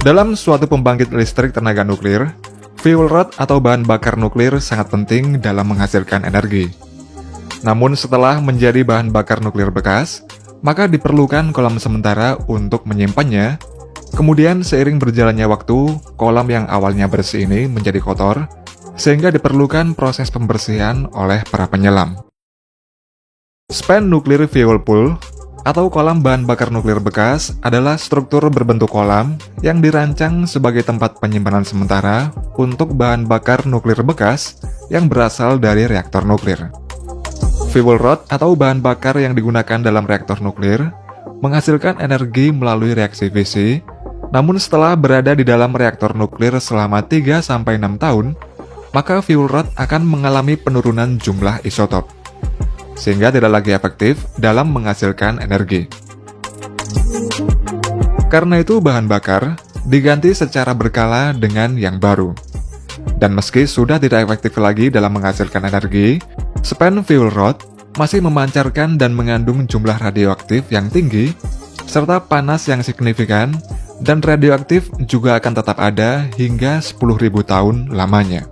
Dalam suatu pembangkit listrik tenaga nuklir, fuel rod atau bahan bakar nuklir sangat penting dalam menghasilkan energi. Namun setelah menjadi bahan bakar nuklir bekas, maka diperlukan kolam sementara untuk menyimpannya. Kemudian seiring berjalannya waktu, kolam yang awalnya bersih ini menjadi kotor, sehingga diperlukan proses pembersihan oleh para penyelam. Spent Nuclear Fuel Pool atau kolam bahan bakar nuklir bekas adalah struktur berbentuk kolam yang dirancang sebagai tempat penyimpanan sementara untuk bahan bakar nuklir bekas yang berasal dari reaktor nuklir. Fuel rod atau bahan bakar yang digunakan dalam reaktor nuklir menghasilkan energi melalui reaksi fisi, namun setelah berada di dalam reaktor nuklir selama 3-6 tahun, maka fuel rod akan mengalami penurunan jumlah isotop, sehingga tidak lagi efektif dalam menghasilkan energi. Karena itu bahan bakar diganti secara berkala dengan yang baru. Dan meski sudah tidak efektif lagi dalam menghasilkan energi, spent fuel rod masih memancarkan dan mengandung jumlah radioaktif yang tinggi, serta panas yang signifikan, dan radioaktif juga akan tetap ada hingga 10.000 tahun lamanya.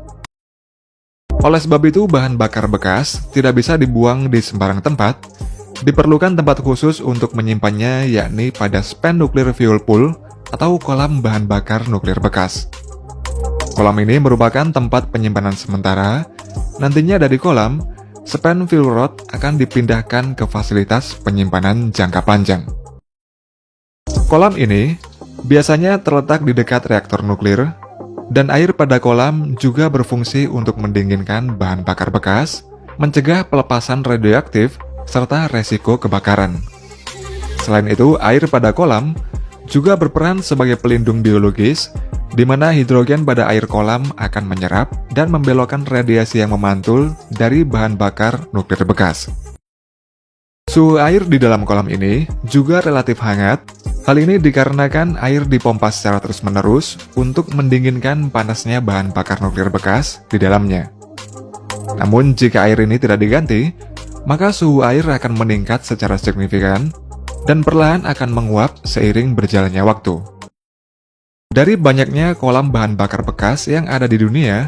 Oleh sebab itu, bahan bakar bekas tidak bisa dibuang di sembarang tempat. Diperlukan tempat khusus untuk menyimpannya, yakni pada Spent Nuclear Fuel Pool atau kolam bahan bakar nuklir bekas. Kolam ini merupakan tempat penyimpanan sementara. Nantinya dari kolam, Spent Fuel Rod akan dipindahkan ke fasilitas penyimpanan jangka panjang. Kolam ini biasanya terletak di dekat reaktor nuklir, dan air pada kolam juga berfungsi untuk mendinginkan bahan bakar bekas, mencegah pelepasan radioaktif, serta resiko kebakaran. Selain itu, air pada kolam juga berperan sebagai pelindung biologis, di mana hidrogen pada air kolam akan menyerap dan membelokkan radiasi yang memantul dari bahan bakar nuklir bekas. Suhu air di dalam kolam ini juga relatif hangat. Hal ini dikarenakan air dipompa secara terus-menerus untuk mendinginkan panasnya bahan bakar nuklir bekas di dalamnya. Namun jika air ini tidak diganti, maka suhu air akan meningkat secara signifikan dan perlahan akan menguap seiring berjalannya waktu. Dari banyaknya kolam bahan bakar bekas yang ada di dunia,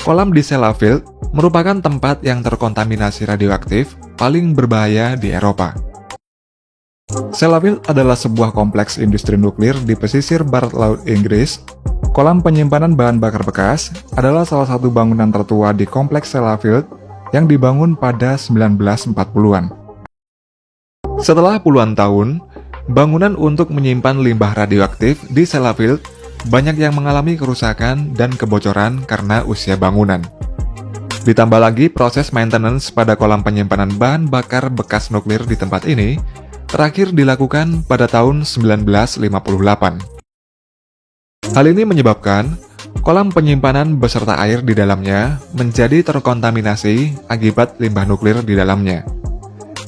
kolam di Sellafield merupakan tempat yang terkontaminasi radioaktif paling berbahaya di Eropa. Sellafield adalah sebuah kompleks industri nuklir di pesisir barat laut Inggris. Kolam penyimpanan bahan bakar bekas adalah salah satu bangunan tertua di kompleks Sellafield yang dibangun pada 1940-an. Setelah puluhan tahun, bangunan untuk menyimpan limbah radioaktif di Sellafield banyak yang mengalami kerusakan dan kebocoran karena usia bangunan. Ditambah lagi proses maintenance pada kolam penyimpanan bahan bakar bekas nuklir di tempat ini terakhir dilakukan pada tahun 1958. Hal ini menyebabkan kolam penyimpanan beserta air di dalamnya menjadi terkontaminasi akibat limbah nuklir di dalamnya,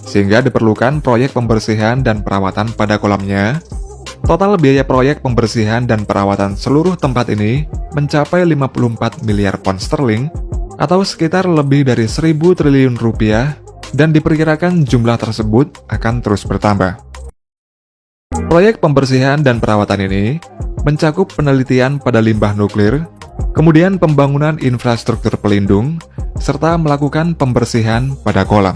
sehingga diperlukan proyek pembersihan dan perawatan pada kolamnya. Total biaya proyek pembersihan dan perawatan seluruh tempat ini mencapai 54 miliar pound sterling atau sekitar lebih dari 1.000 triliun rupiah, dan diperkirakan jumlah tersebut akan terus bertambah. Proyek pembersihan dan perawatan ini mencakup penelitian pada limbah nuklir, kemudian pembangunan infrastruktur pelindung, serta melakukan pembersihan pada kolam.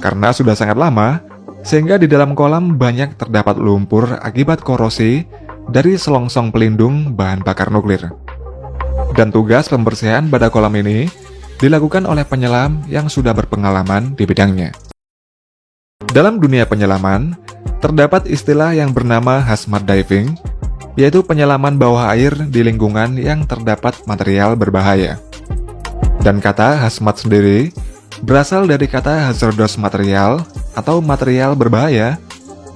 Karena sudah sangat lama, sehingga di dalam kolam banyak terdapat lumpur akibat korosi dari selongsong pelindung bahan bakar nuklir. Dan tugas pembersihan pada kolam ini dilakukan oleh penyelam yang sudah berpengalaman di bidangnya. Dalam dunia penyelaman, terdapat istilah yang bernama hazmat diving, yaitu penyelaman bawah air di lingkungan yang terdapat material berbahaya. Dan kata hazmat sendiri berasal dari kata hazardous material atau material berbahaya,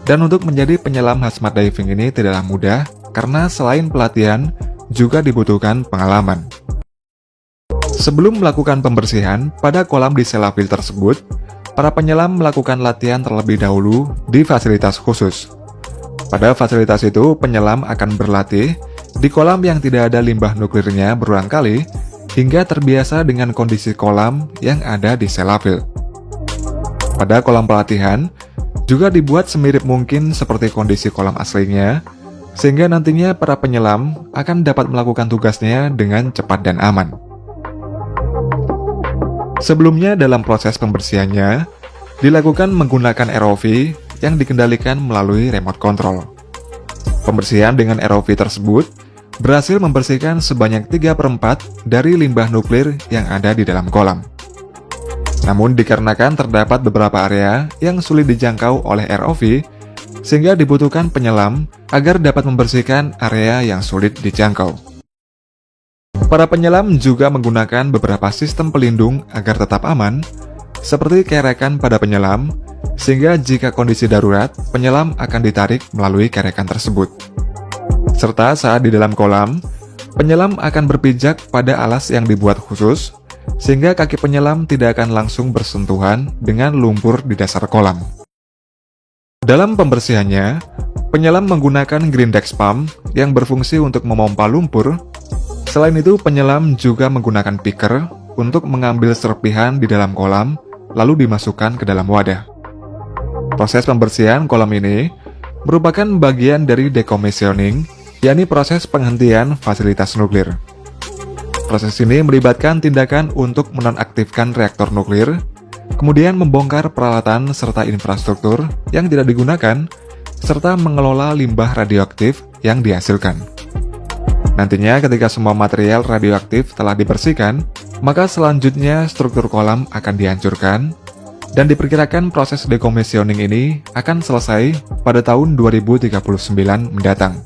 dan untuk menjadi penyelam hazmat diving ini tidaklah mudah karena selain pelatihan, juga dibutuhkan pengalaman. Sebelum melakukan pembersihan pada kolam di Sellafield tersebut, para penyelam melakukan latihan terlebih dahulu di fasilitas khusus. Pada fasilitas itu, penyelam akan berlatih di kolam yang tidak ada limbah nuklirnya berulang kali, hingga terbiasa dengan kondisi kolam yang ada di Sellafield. Pada kolam pelatihan, juga dibuat semirip mungkin seperti kondisi kolam aslinya, sehingga nantinya para penyelam akan dapat melakukan tugasnya dengan cepat dan aman. Sebelumnya dalam proses pembersihannya, dilakukan menggunakan ROV yang dikendalikan melalui remote control. Pembersihan dengan ROV tersebut berhasil membersihkan sebanyak 3/4 dari limbah nuklir yang ada di dalam kolam. Namun dikarenakan terdapat beberapa area yang sulit dijangkau oleh ROV, sehingga dibutuhkan penyelam agar dapat membersihkan area yang sulit dijangkau. Para penyelam juga menggunakan beberapa sistem pelindung agar tetap aman, seperti kerekan pada penyelam, sehingga jika kondisi darurat, penyelam akan ditarik melalui kerekan tersebut. Serta saat di dalam kolam, penyelam akan berpijak pada alas yang dibuat khusus, sehingga kaki penyelam tidak akan langsung bersentuhan dengan lumpur di dasar kolam. Dalam pembersihannya, penyelam menggunakan Grindex pump yang berfungsi untuk memompa lumpur. Selain itu, penyelam juga menggunakan picker untuk mengambil serpihan di dalam kolam, lalu dimasukkan ke dalam wadah. Proses pembersihan kolam ini merupakan bagian dari decommissioning, yakni proses penghentian fasilitas nuklir. Proses ini melibatkan tindakan untuk menonaktifkan reaktor nuklir, kemudian membongkar peralatan serta infrastruktur yang tidak digunakan, serta mengelola limbah radioaktif yang dihasilkan. Nantinya ketika semua material radioaktif telah dibersihkan, maka selanjutnya struktur kolam akan dihancurkan, dan diperkirakan proses decommissioning ini akan selesai pada tahun 2039 mendatang.